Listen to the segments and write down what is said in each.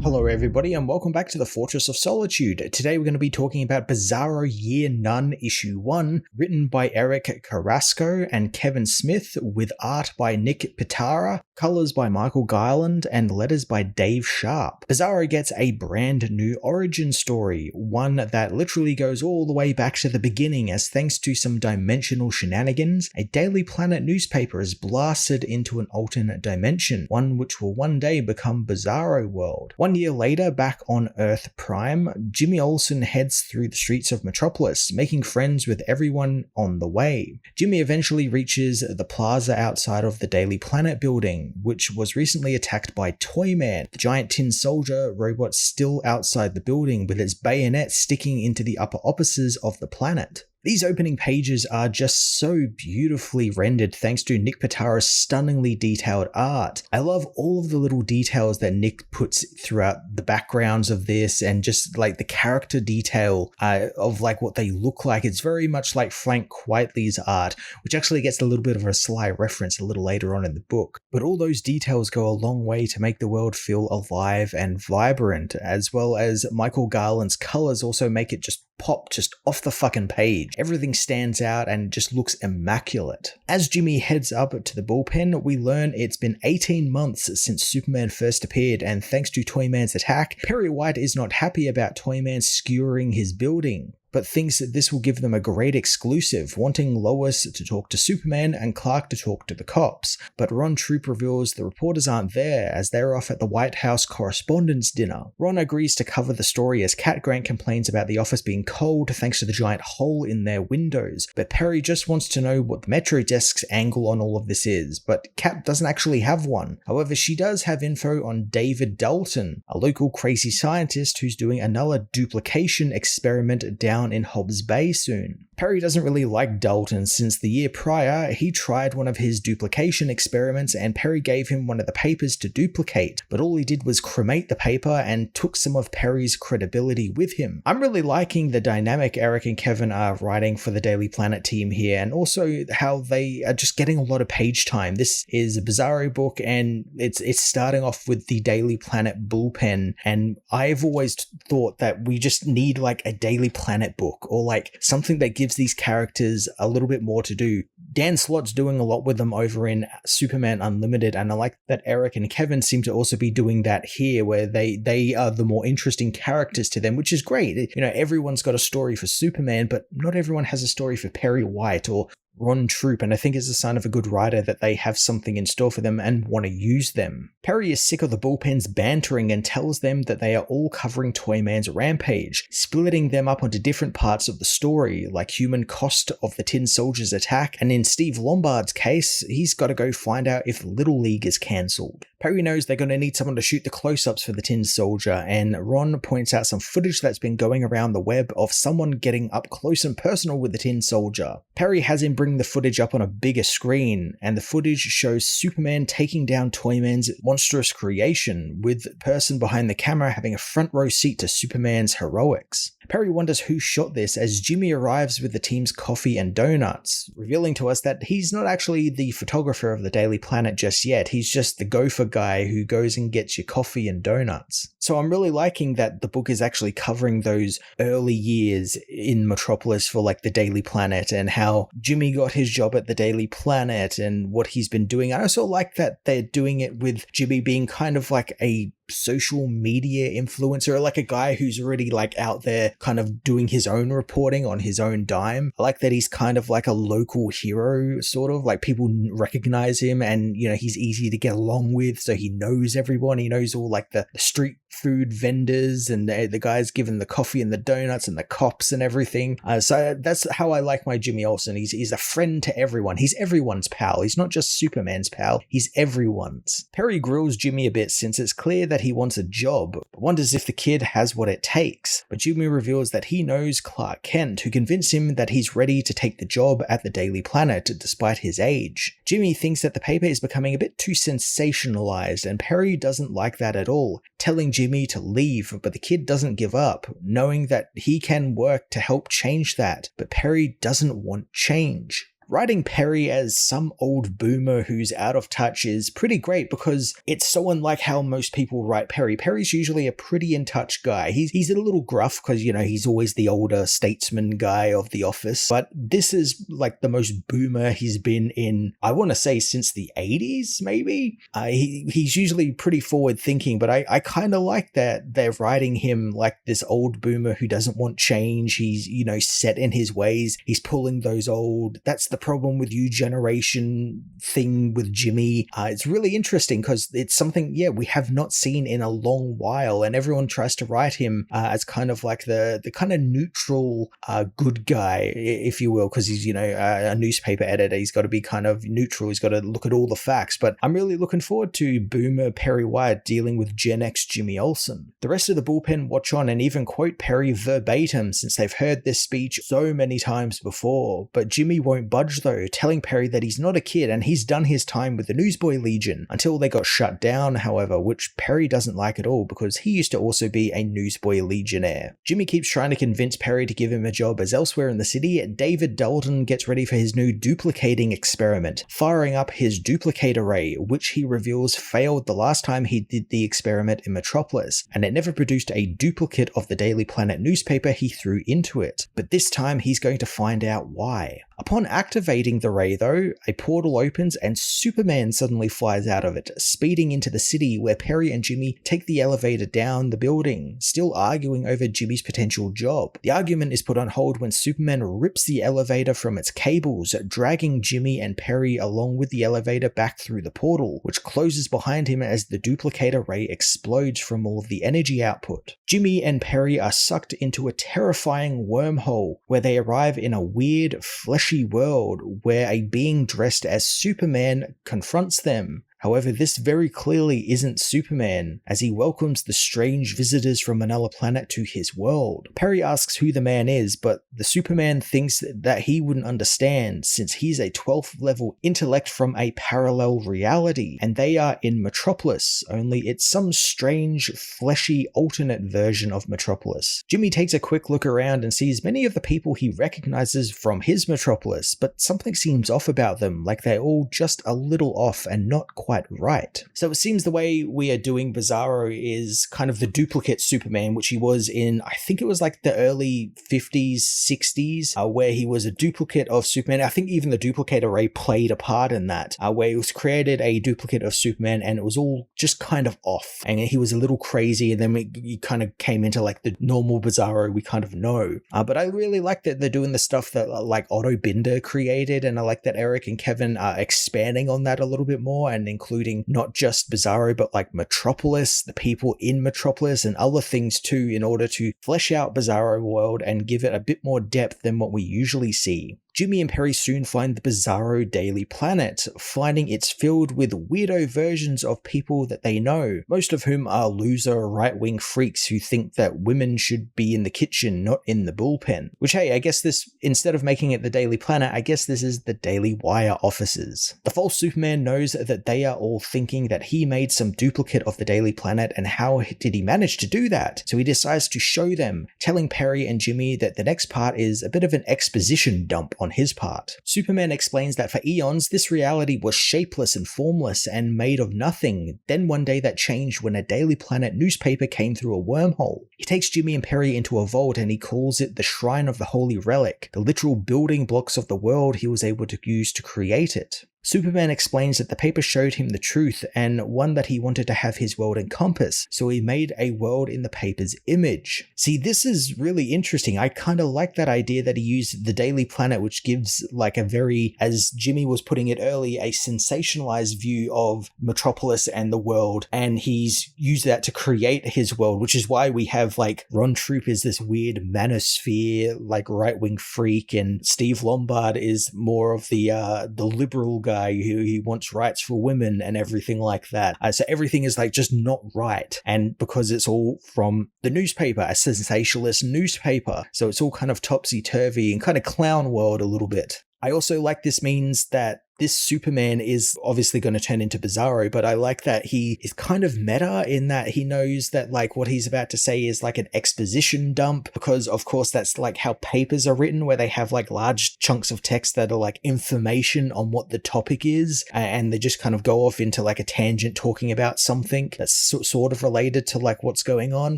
Hello everybody and welcome back to the Fortress of Solitude. Today we're going to be talking about Bizarro Year None Issue 1, written by Eric Carrasco and Kevin Smith, with art by Nick Pitara, colors by Michael Guyland, and letters by Dave Sharp. Bizarro gets a brand new origin story, one that literally goes all the way back to the beginning, as thanks to some dimensional shenanigans, a Daily Planet newspaper is blasted into an alternate dimension, one which will one day become Bizarro World. 1 year later, back on Earth Prime, Jimmy Olsen heads through the streets of Metropolis, making friends with everyone on the way. Jimmy eventually reaches the plaza outside of the Daily Planet building, which was recently attacked by Toyman, the giant tin soldier robot still outside the building with its bayonet sticking into the upper offices of the planet. These opening pages are just so beautifully rendered thanks to Nick Pitara's stunningly detailed art. I love all of the little details that Nick puts throughout the backgrounds of this, and just like the character detail of like what they look like. It's very much like Frank Quitely's art, which actually gets a little bit of a sly reference a little later on in the book. But all those details go a long way to make the world feel alive and vibrant, as well as Michael Garland's colors also make it just pop just off the fucking page. Everything stands out and just looks immaculate. As Jimmy heads up to the bullpen, we learn it's been 18 months since Superman first appeared, and thanks to Toyman's attack, Perry White is not happy about Toyman skewering his building, but thinks that this will give them a great exclusive, wanting Lois to talk to Superman and Clark to talk to the cops. But Ron Troop reveals the reporters aren't there, as they're off at the White House Correspondents' Dinner. Ron agrees to cover the story as Cat Grant complains about the office being cold thanks to the giant hole in their windows, but Perry just wants to know what the Metro Desk's angle on all of this is, but Cat doesn't actually have one. However, she does have info on David Dalton, a local crazy scientist who's doing another duplication experiment down in Hobbs Bay soon. Perry doesn't really like Dalton since the year prior he tried one of his duplication experiments and Perry gave him one of the papers to duplicate, but all he did was cremate the paper and took some of Perry's credibility with him. I'm really liking the dynamic Eric and Kevin are writing for the Daily Planet team here, and also how they are just getting a lot of page time. This is a Bizarro book and it's starting off with the Daily Planet bullpen, and I've always thought that we just need like a Daily Planet book, or like something that gives these characters a little bit more to do. Dan Slott's doing a lot with them over in Superman Unlimited, and I like that Eric and Kevin seem to also be doing that here, where they are the more interesting characters to them, which is great. You know, everyone's got a story for Superman, but not everyone has a story for Perry White or Ron Troop, and I think it's a sign of a good writer that they have something in store for them and want to use them. Perry is sick of the bullpen's bantering and tells them that they are all covering Toyman's rampage, splitting them up onto different parts of the story, like human cost of the Tin Soldier's attack, and in Steve Lombard's case, he's got to go find out if Little League is cancelled. Perry knows they're going to need someone to shoot the close-ups for the Tin Soldier, and Ron points out some footage that's been going around the web of someone getting up close and personal with the Tin Soldier. Perry has him bring the footage up on a bigger screen, and the footage shows Superman taking down Toyman's monstrous creation, with the person behind the camera having a front row seat to Superman's heroics. Perry wonders who shot this as Jimmy arrives with the team's coffee and donuts, revealing to us that he's not actually the photographer of the Daily Planet just yet, he's just the gopher guy who goes and gets your coffee and donuts. So I'm really liking that the book is actually covering those early years in Metropolis for like the Daily Planet, and how Jimmy got his job at the Daily Planet and what he's been doing. I also like that they're doing it with Jimmy being kind of like a social media influencer, like a guy who's already like out there kind of doing his own reporting on his own dime. I like that he's kind of like a local hero, sort of like people recognize him, and you know, he's easy to get along with, so he knows everyone. He knows all like the street food vendors and the guys giving the coffee and the donuts and the cops and everything. So that's how I like my Jimmy Olsen. He's a friend to everyone. He's everyone's pal. He's not just Superman's pal. He's everyone's. Perry grills Jimmy a bit since it's clear that he wants a job, but wonders if the kid has what it takes. But Jimmy reveals that he knows Clark Kent, who convinced him that he's ready to take the job at the Daily Planet despite his age. Jimmy thinks that the paper is becoming a bit too sensationalized, and Perry doesn't like that at all, telling Jimmy to leave, but the kid doesn't give up, knowing that he can work to help change that, but Perry doesn't want change. Writing Perry as some old boomer who's out of touch is pretty great because it's so unlike how most people write Perry. Perry's usually a pretty in touch guy. He's a little gruff because, he's always the older statesman guy of the office, but this is like the most boomer he's been in, I want to say, since the 80s, maybe? He's usually pretty forward thinking, but I kind of like that they're writing him like this old boomer who doesn't want change. He's, set in his ways. He's pulling those old, that's the problem with you generation thing with Jimmy. It's really interesting because it's something, we have not seen in a long while, and everyone tries to write him as kind of like the kind of neutral good guy, if you will, because he's, a newspaper editor. He's got to be kind of neutral. He's got to look at all the facts. But I'm really looking forward to boomer Perry White dealing with Gen X Jimmy Olsen. The rest of the bullpen watch on and even quote Perry verbatim since they've heard this speech so many times before. But Jimmy won't budge though, telling Perry that he's not a kid and he's done his time with the Newsboy Legion until they got shut down, however, which Perry doesn't like at all because he used to also be a Newsboy Legionnaire. Jimmy keeps trying to convince Perry to give him a job as elsewhere in the city. David Dalton gets ready for his new duplicating experiment, firing up his duplicate array, which he reveals failed the last time he did the experiment in Metropolis, and it never produced a duplicate of the Daily Planet newspaper he threw into it. But this time he's going to find out why. Upon activating the ray though, a portal opens and Superman suddenly flies out of it, speeding into the city where Perry and Jimmy take the elevator down the building, still arguing over Jimmy's potential job. The argument is put on hold when Superman rips the elevator from its cables, dragging Jimmy and Perry along with the elevator back through the portal, which closes behind him as the duplicator ray explodes from all of the energy output. Jimmy and Perry are sucked into a terrifying wormhole where they arrive in a weird, fleshy world where a being dressed as Superman confronts them. However, this very clearly isn't Superman, as he welcomes the strange visitors from another planet to his world. Perry asks who the man is, but the Superman thinks that he wouldn't understand since he's a 12th level intellect from a parallel reality, and they are in Metropolis, only it's some strange, fleshy, alternate version of Metropolis. Jimmy takes a quick look around and sees many of the people he recognizes from his Metropolis, but something seems off about them, like they're all just a little off and not quite right. So it seems the way we are doing Bizarro is kind of the duplicate Superman, which he was in, I think it was like the early 50s, 60s, where he was a duplicate of Superman. I think even the duplicate array played a part in that, where it was created a duplicate of Superman and it was all just kind of off. And he was a little crazy, and then he kind of came into like the normal Bizarro we kind of know. But I really like that they're doing the stuff that like Otto Binder created, and I like that Eric and Kevin are expanding on that a little bit more and including not just Bizarro, but like Metropolis, the people in Metropolis, and other things too, in order to flesh out Bizarro World and give it a bit more depth than what we usually see. Jimmy and Perry soon find the Bizarro Daily Planet, finding it's filled with weirdo versions of people that they know, most of whom are loser right-wing freaks who think that women should be in the kitchen, not in the bullpen. Which, hey, I guess this, instead of making it the Daily Planet, I guess this is the Daily Wire offices. The false Superman knows that they are all thinking that he made some duplicate of the Daily Planet, and how did he manage to do that? So he decides to show them, telling Perry and Jimmy that the next part is a bit of an exposition dump on his part. Superman explains that for eons, this reality was shapeless and formless and made of nothing. Then one day that changed when a Daily Planet newspaper came through a wormhole. He takes Jimmy and Perry into a vault and he calls it the Shrine of the Holy Relic, the literal building blocks of the world he was able to use to create it. Superman explains that the paper showed him the truth and one that he wanted to have his world encompass, so he made a world in the paper's image. See, this is really interesting. I kind of like that idea that he used the Daily Planet, which gives like a very, as Jimmy was putting it early, a sensationalized view of Metropolis and the world, and he's used that to create his world, which is why we have like Ron Troop is this weird manosphere, like right-wing freak, and Steve Lombard is more of the liberal guy who he wants rights for women and everything like that. So everything is like just not right. And because it's all from the newspaper, a sensationalist newspaper, so it's all kind of topsy-turvy and kind of clown world a little bit. I also like this means that this Superman is obviously going to turn into Bizarro, but I like that he is kind of meta in that he knows that like what he's about to say is like an exposition dump, because of course that's like how papers are written, where they have like large chunks of text that are like information on what the topic is, and they just kind of go off into like a tangent talking about something that's sort of related to like what's going on.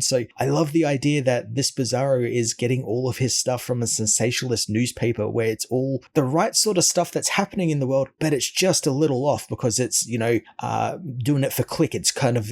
So I love the idea that this Bizarro is getting all of his stuff from a sensationalist newspaper where it's all the right sort of stuff that's happening in the world, but it's just a little off because it's, doing it for click. It's kind of,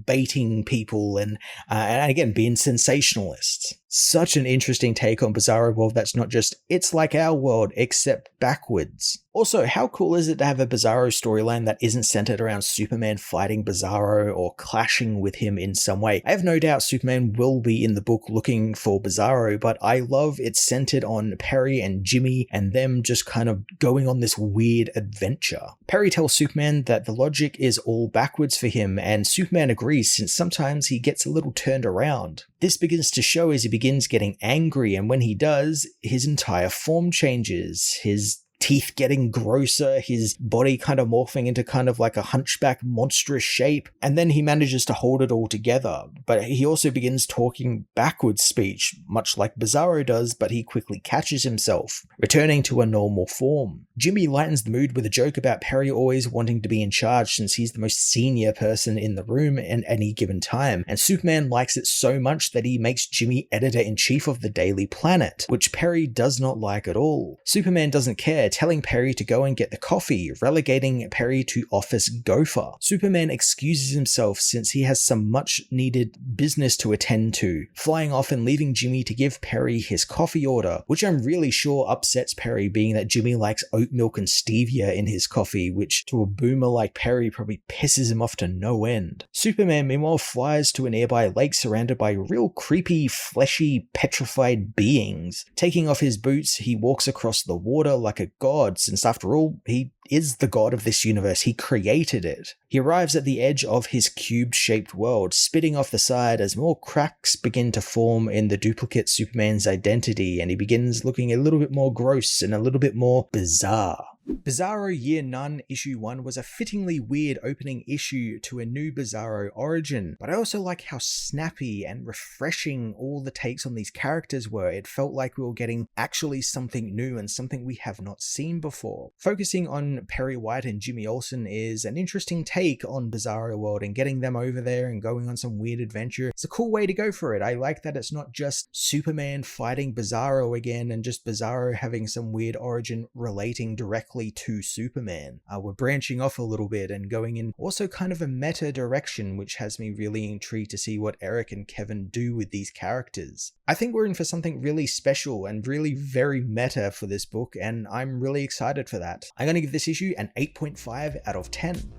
baiting people and again, being sensationalist. Such an interesting take on Bizarro World that's not just, it's like our world, except backwards. Also, how cool is it to have a Bizarro storyline that isn't centered around Superman fighting Bizarro or clashing with him in some way? I have no doubt Superman will be in the book looking for Bizarro, but I love it's centered on Perry and Jimmy and them just kind of going on this weird adventure. Perry tells Superman that the logic is all backwards for him, and Superman agrees since sometimes he gets a little turned around. This begins to show as he begins getting angry, and when he does, his entire form changes. His teeth getting grosser, his body kind of morphing into kind of like a hunchback monstrous shape, and then he manages to hold it all together. But he also begins talking backwards speech, much like Bizarro does, but he quickly catches himself, returning to a normal form. Jimmy lightens the mood with a joke about Perry always wanting to be in charge since he's the most senior person in the room at any given time, and Superman likes it so much that he makes Jimmy editor-in-chief of the Daily Planet, which Perry does not like at all. Superman doesn't care, telling Perry to go and get the coffee, relegating Perry to office gopher. Superman excuses himself since he has some much needed business to attend to, flying off and leaving Jimmy to give Perry his coffee order, which I'm really sure upsets Perry, being that Jimmy likes oat milk and stevia in his coffee, which to a boomer like Perry probably pisses him off to no end. Superman meanwhile flies to a nearby lake surrounded by real creepy, fleshy, petrified beings. Taking off his boots, he walks across the water like a god, since after all, he is the god of this universe. He created it. He arrives at the edge of his cube-shaped world, spitting off the side as more cracks begin to form in the duplicate Superman's identity, and he begins looking a little bit more gross and a little bit more bizarre. Bizarro Year None Issue 1 was a fittingly weird opening issue to a new Bizarro origin, but I also like how snappy and refreshing all the takes on these characters were. It felt like we were getting actually something new and something we have not seen before. Focusing on Perry White and Jimmy Olsen is an interesting take on Bizarro World, and getting them over there and going on some weird adventure. It's a cool way to go for it. I like that it's not just Superman fighting Bizarro again and just Bizarro having some weird origin relating directly to Superman. We're branching off a little bit and going in also kind of a meta direction, which has me really intrigued to see what Eric and Kevin do with these characters. I think we're in for something really special and really very meta for this book, and I'm really excited for that. I'm going to give this issue an 8.5 out of 10.